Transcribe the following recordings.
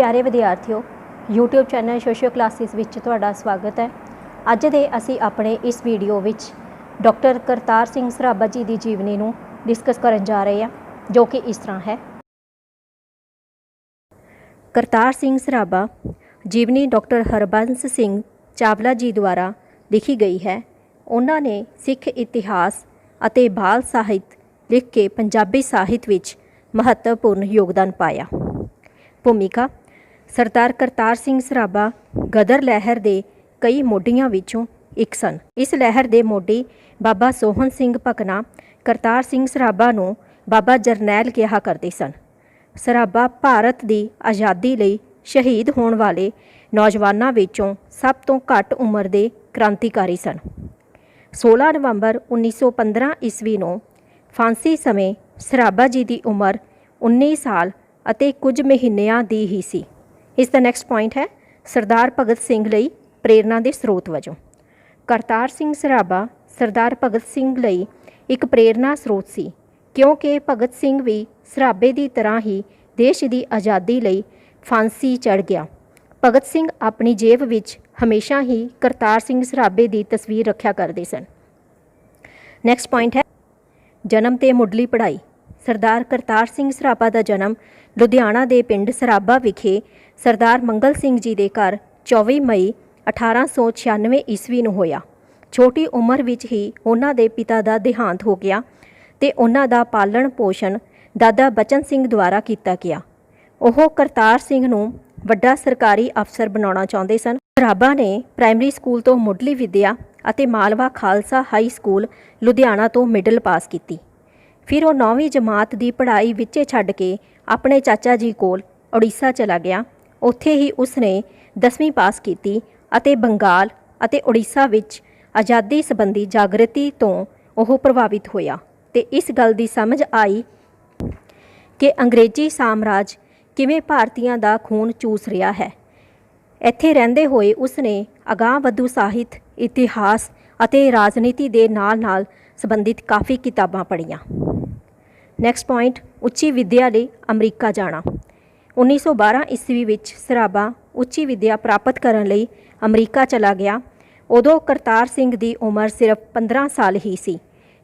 प्यारे विद्यार्थियों, YouTube channel socio classes विच तुहाडा स्वागत है। अज दे असी अपने इस वीडियो विच डॉक्टर करतार सिंह सराभा जी की जीवनी नूं डिस्कस करन जा रहे हैं, जो कि इस तरह है। करतार सिंह सराभा जीवनी डॉक्टर हरबंस सिंह चावला जी द्वारा लिखी गई है। उन्होंने सिख इतिहास अते बाल साहित्य लिख के पंजाबी साहित्य विच महत्वपूर्ण योगदान पाया। भूमिका सरदार करतार सिंह सराभा गदर लहर के कई मोढियां विचों एक सन। इस लहर के मोढी बाबा सोहन सिंह भकना करतार सिंह सराभा नूं बाबा जरनैल कहा करते सन। सराभा भारत की आज़ादी लई शहीद होने वाले नौजवानों विचों सब तो घट उम्र के क्रांतिकारी सन। 16 नवंबर 1915 ईस्वी नूं फांसी समय सराभा जी की उम्र 19 साल अते कुछ महीनिਆਂ ਦੀ ही सी। इस दा नैक्सट पॉइंट है सरदार भगत सिंह लई प्रेरणा के स्रोत वजों। करतार सिंह सराभा सरदार भगत सिंह लई एक प्रेरणा स्रोत सी, क्योंकि भगत सिंह भी सराभे की तरह ही देश की आज़ादी लई फांसी चढ़ गया। भगत सिंह अपनी जेब विच हमेशा ही करतार सिंह सराभे की तस्वीर रखा करते सन। नैक्सट पॉइंट है जन्म ते मुढ़ली पढ़ाई। सरदार करतार सिंह सराभा का जन्म लुधियाना के पिंड सराभा विखे सरदार मंगल सिंह जी के घर 24 मई 1896 ईस्वी नूं होया। छोटी उम्र विच ही उन्हां दे पिता का देहांत हो गया ते उन्हां दा पालन पोषण दादा बचन सिंह द्वारा किया गया। ओह करतार सिंह नूं वड्डा सरकारी अफसर बनाउणा चाहुंदे सन। सराभा ने प्राइमरी स्कूल तो मुढ़ली विद्या अते मालवा खालसा हाई स्कूल लुधियाना तो मिडल पास की। फिर वो 9वीं जमात की पढ़ाई विचे छड्ड के अपने चाचा जी कोल उड़ीसा चला गया। उत्थे ही उसने 10वीं पास की अते बंगाल अते उड़ीसा विच आज़ादी संबंधी जागृति तो वह प्रभावित होया ते इस गल की समझ आई कि अंग्रेजी साम्राज किवें भारतीयों का खून चूस रहा है। इत्थे रहिंदे होए उसने अगाह वधू साहित्य, इतिहास अते राजनीति के नाल संबंधित काफ़ी किताबां पढ़ियां। नैक्सट पॉइंट उच्ची विद्या लई अमरीका जाना। 1912 ईस्वी विच सराभा उच्ची विद्या प्राप्त करने लई अमरीका चला गया। उदों करतार सिंह की उम्र सिर्फ 15 साल ही सी।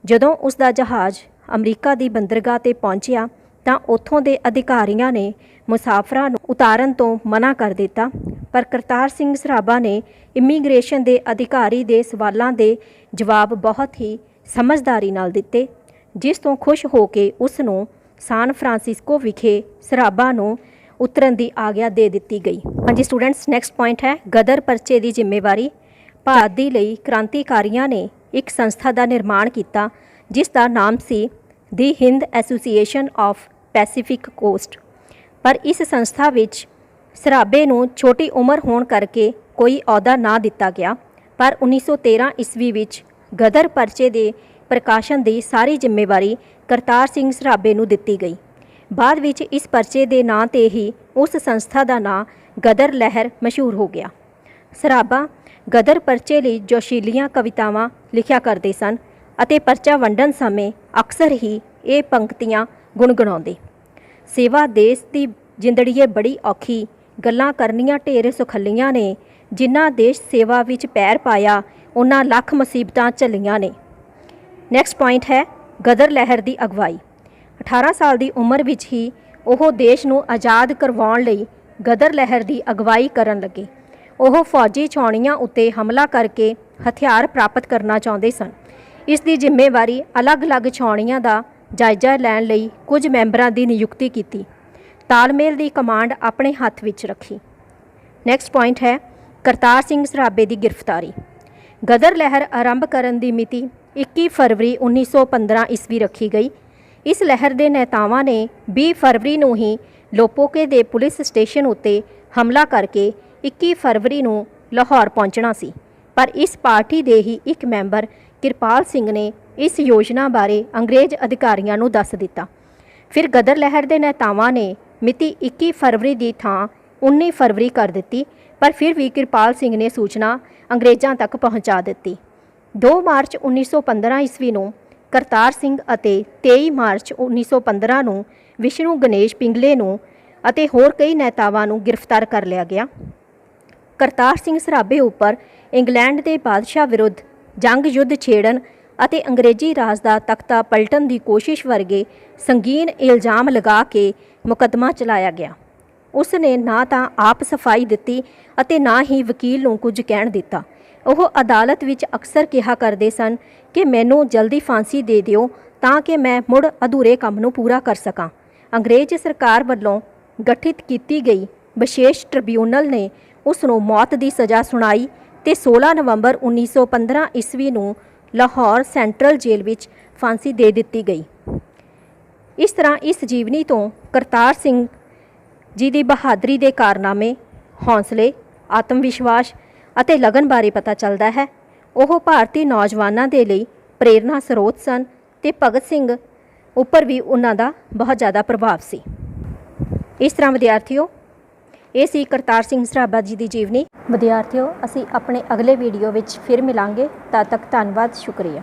जदों उसका जहाज़ अमरीका की बंदरगाह ते पहुंचिया तां उत्थों के अधिकारियों ने मुसाफरां नूं उतारन तो मना कर दिता, पर करतार सिंह सराभा ने इमीग्रेशन के अधिकारी के सवालों के जवाब बहुत ही समझदारी नाल दिते, जिस तो खुश होके उसनूं सान फ्रांसिस्को विखे सराभा नूं उतरन की आग्या दे दी गई। हाँ जी स्टूडेंट्स, नैक्सट पॉइंट है गदर परचे की जिम्मेवारी। भारत दी लई क्रांतिकारियों ने एक संस्था का निर्माण किया जिसका नाम सी दी हिंद एसोसीएशन ऑफ पैसीफिक कोस्ट। पर इस संस्था विच सराभे नूं छोटी उम्र होने करके कोई अहुदा ना दिता गया, पर 1913 ईस्वी विच गदर परचे के प्रकाशन की सारी जिम्मेवारी करतार सिंह सराभे नूं दिती गई। बाद विच इस परचे के नां ते ही उस संस्था का नां गदर लहर मशहूर हो गया। सराभा गदर परचे लई जोशीलियां कवितावां लिखिया करते सन अते परचा वंडन समय अक्सर ही ये पंक्तियां गुणगुणाउंदे। सेवा देश की जिंदड़ीए बड़ी औखी, गल्लां करनियां ढेर सुखलियां ने, जिन्हां देश सेवा विच पैर पाया उन्हां लख मुसीबतां झल्लियां ने। नैक्सट पॉइंट है गदर लहर की अगवाई। 18 साल की उम्र विच ही वह देश नूं आज़ाद करवाउण लई गदर लहर की अगवाई करन लगे। वह फौजी छाउणियां उत्ते हमला करके हथियार प्राप्त करना चाहुंदे सन। इस दी जिम्मेवारी अलग अलग छाउणियां का जायजा लैण लई कुछ मैंबरां की नियुक्ति की। तालमेल की कमांड अपने हत्थ विच रखी। नैक्सट पॉइंट है करतार सिंह सराभे की गिरफ्तारी। गदर लहर आरंभ करन की मिति 21 फरवरी 1915 ईस्वी रखी गई। इस लहर के नेतावां ने 20 फरवरी नूं ही लोपोके के पुलिस स्टेशन उत्ते हमला करके 21 फरवरी नूं लाहौर पहुंचना सी, पर इस पार्टी के ही एक मैंबर किरपाल सिंह ने इस योजना बारे अंग्रेज अधिकारियों नूं दस दिता। फिर गदर लहर के नेतावां ने मिति 21 फरवरी की थां 19 फरवरी कर दी, पर फिर भी किरपाल सिंह ने सूचना अंग्रेज़ों तक पहुँचा दी। 2 मार्च 1915 ईस्वी नूं करतार सिंह अते 23 मार्च 1915 नूं विष्णु गणेश पिंगले नूं ਅਤੇ ਹੋਰ ਕਈ ਨੇਤਾਵਾਂ ਨੂੰ ਗ੍ਰਿਫਤਾਰ ਕਰ ਲਿਆ ਗਿਆ। ਕਰਤਾਰ ਸਿੰਘ ਸਰਾਭੇ ਉੱਪਰ ਇੰਗਲੈਂਡ ਦੇ ਬਾਦਸ਼ਾਹ ਵਿਰੁੱਧ ਜੰਗ ਯੁੱਧ ਛੇੜਨ ਅਤੇ ਅੰਗਰੇਜ਼ੀ ਰਾਜ ਦਾ ਤਖਤਾ ਪਲਟਣ ਦੀ ਕੋਸ਼ਿਸ਼ ਵਰਗੇ ਸੰਗੀਨ ਇਲਜ਼ਾਮ ਲਗਾ ਕੇ ਮੁਕੱਦਮਾ ਚਲਾਇਆ ਗਿਆ। ਉਸ ਨੇ ਨਾ ਤਾਂ ਆਪ ਸਫਾਈ ਦਿੱਤੀ ਅਤੇ ਨਾ ਹੀ ਵਕੀਲ ਨੂੰ ਕੁਝ ਕਹਿਣ ਦਿੱਤਾ। ਉਹ ਅਦਾਲਤ ਵਿੱਚ ਅਕਸਰ ਕਿਹਾ ਕਰਦੇ ਸਨ ਕਿ ਮੈਨੂੰ ਜਲਦੀ ਫਾਂਸੀ ਦੇ ਦਿਓ ਤਾਂ ਕਿ ਮੈਂ ਮੁੜ ਅਧੂਰੇ ਕੰਮ ਨੂੰ ਪੂਰਾ ਕਰ ਸਕਾਂ। ਅੰਗਰੇਜ਼ ਸਰਕਾਰ ਵੱਲੋਂ ਗਠਿਤ ਕੀਤੀ ਗਈ ਵਿਸ਼ੇਸ਼ ਟ੍ਰਿਬਿਊਨਲ ਨੇ ਉਸ ਨੂੰ ਮੌਤ ਦੀ ਸਜ਼ਾ ਸੁਣਾਈ ਤੇ 16 ਨਵੰਬਰ 1915 ਈਸਵੀ ਨੂੰ ਲਾਹੌਰ ਸੈਂਟਰਲ ਜੇਲ੍ਹ ਵਿੱਚ ਫਾਂਸੀ ਦੇ ਦਿੱਤੀ ਗਈ। ਇਸ ਤਰ੍ਹਾਂ ਇਸ ਜੀਵਨੀ ਤੋਂ ਕਰਤਾਰ ਸਿੰਘ ਜੀ ਦੀ ਬਹਾਦਰੀ ਦੇ ਕਾਰਨਾਮੇ, ਹੌਸਲੇ, ਆਤਮ ਵਿਸ਼ਵਾਸ ਅਤੇ ਲਗਨ ਬਾਰੇ ਪਤਾ ਚੱਲਦਾ ਹੈ। ਉਹ ਭਾਰਤੀ ਨੌਜਵਾਨਾਂ ਦੇ ਲਈ ਪ੍ਰੇਰਨਾ ਸਰੋਤ ਸਨ ਤੇ ਭਗਤ ਸਿੰਘ ਉੱਪਰ ਵੀ ਉਹਨਾਂ ਦਾ ਬਹੁਤ ਜ਼ਿਆਦਾ ਪ੍ਰਭਾਵ ਸੀ। ਇਸ ਤਰ੍ਹਾਂ ਵਿਦਿਆਰਥੀਓ, ਇਹ ਸੀ ਕਰਤਾਰ ਸਿੰਘ ਸਰਾਭਾ ਜੀ ਦੀ ਜੀਵਨੀ। ਵਿਦਿਆਰਥੀਓ, ਅਸੀਂ ਆਪਣੇ ਅਗਲੇ ਵੀਡੀਓ ਵਿੱਚ ਫਿਰ ਮਿਲਾਂਗੇ। ਤਦ ਤੱਕ ਧੰਨਵਾਦ, ਸ਼ੁਕਰੀਆ।